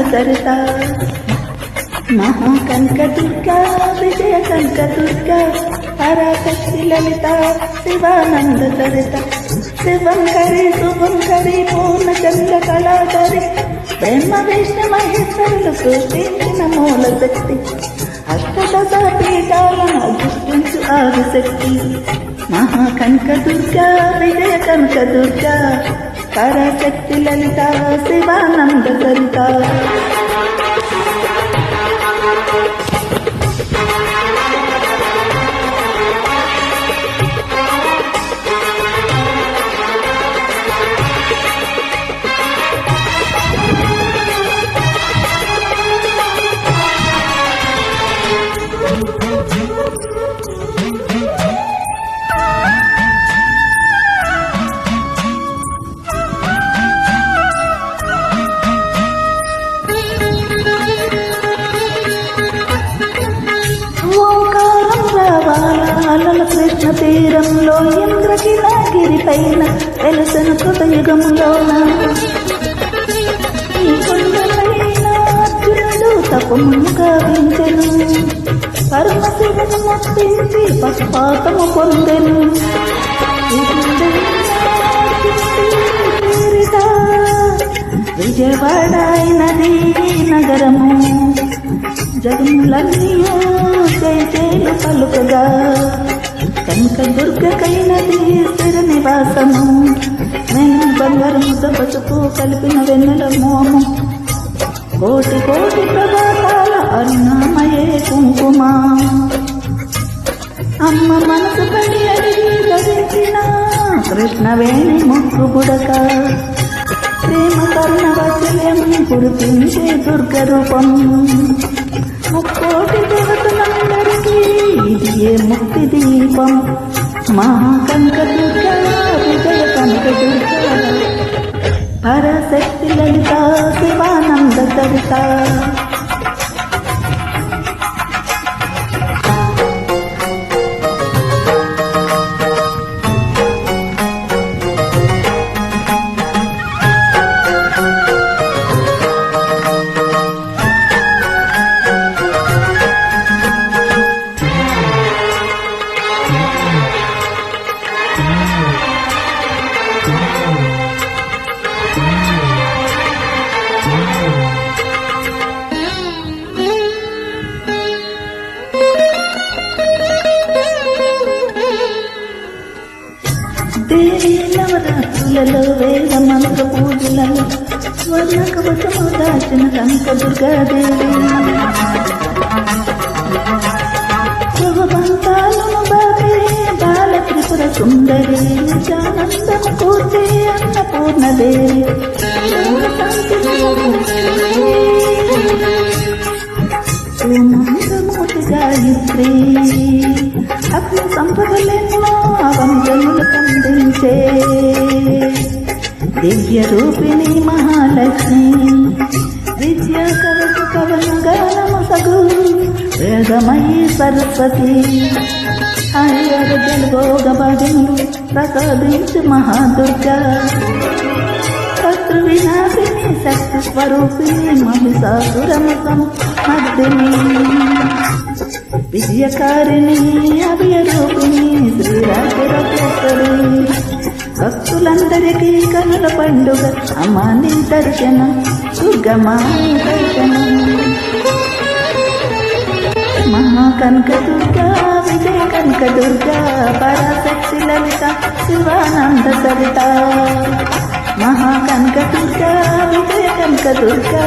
సరిత మహాకనక దుర్గా విజయ కనక దుర్గా పరాశక్తి లలిత శివానంద సరిత శివంకరి శుభంకరి పూర్ణచంద్ర కళాకరి బ్రహ్మ విష్ణు మహేశ్వరులు సృష్టించిన మూల శక్తి అష్టదశ పీఠాలను అధిష్ఠించు ఆదిశక్తి మహాకనక దుర్గా విజయ కనక దుర్గా పరాశక్తి లలిత శివానంద సరిత కృష్ణ తీరంలో ఇంద్రకిలాగిరి పైన వెలసను కృతయుగములోన ఈ కొండపైన అర్జునుడు తపమును గావించెను పరమశివును మొత్తించి పక్షపాతము పొందెను విజయవాడ అయినది నగరము జగములన్నీయో జయ జయలు పలుకగా కనక దుర్గకైనది స్థిర నివాసము నేను బంగారు ముద్ద పసుపు కలిపిన వెన్నెల మోము కోటి కోటి ప్రభాతాల అరుణామయే కుంకుమ అమ్మ మనసు పడి అడిగి ధరించిన కృష్ణవేణి ముక్కు బుడక ప్రేమ కరుణ వాత్సల్యం కురిపించే దుర్గ రూపం ముక్కోటి దేవతలందరికీ ఇది ఏ ముక్తి దీపం మహాకనక దుర్గా విజయ కనక దుర్గా పరాశక్తి లలిత శివానంద సరిత దేవి నవరాత్రులలో వేద మంత్ర పూజలలో స్వర్ణ కవచము దాచిన కనక దుర్గాదేవి శుభబంతాలను బాబే బాల త్రిపుర సుందరి నిజానందము కూర్చే అన్నపూర్ణదేవి సుమంగమూర్తి గాయత్రి అగ్ని సంపదలెన్నో అవంజములు కందించే దివ్య రూపిణి మహాలక్ష్మి విద్యా కవచ కవన గానము సగు వేదమయీ సరస్వతి ఆయుర్వేద భోగ భాగ్యములు ప్రసాదించు మహాదుర్గా శత్రు వినాశిని శక్తి స్వరూపిణి మహిషాసురముఖం మర్దిని విజయకారిణి అభయరూపిణి శ్రీరాజరాజేశ్వరి భక్తులందరికీ కనుల పండుగ అమ్మాని దర్శనం దుర్గమాని దర్శనం మహాకనక దుర్గా విజయ కనక దుర్గా పరాశక్తి లలిత శివానంద సరిత మహాకనక దుర్గా విజయ కనక దుర్గా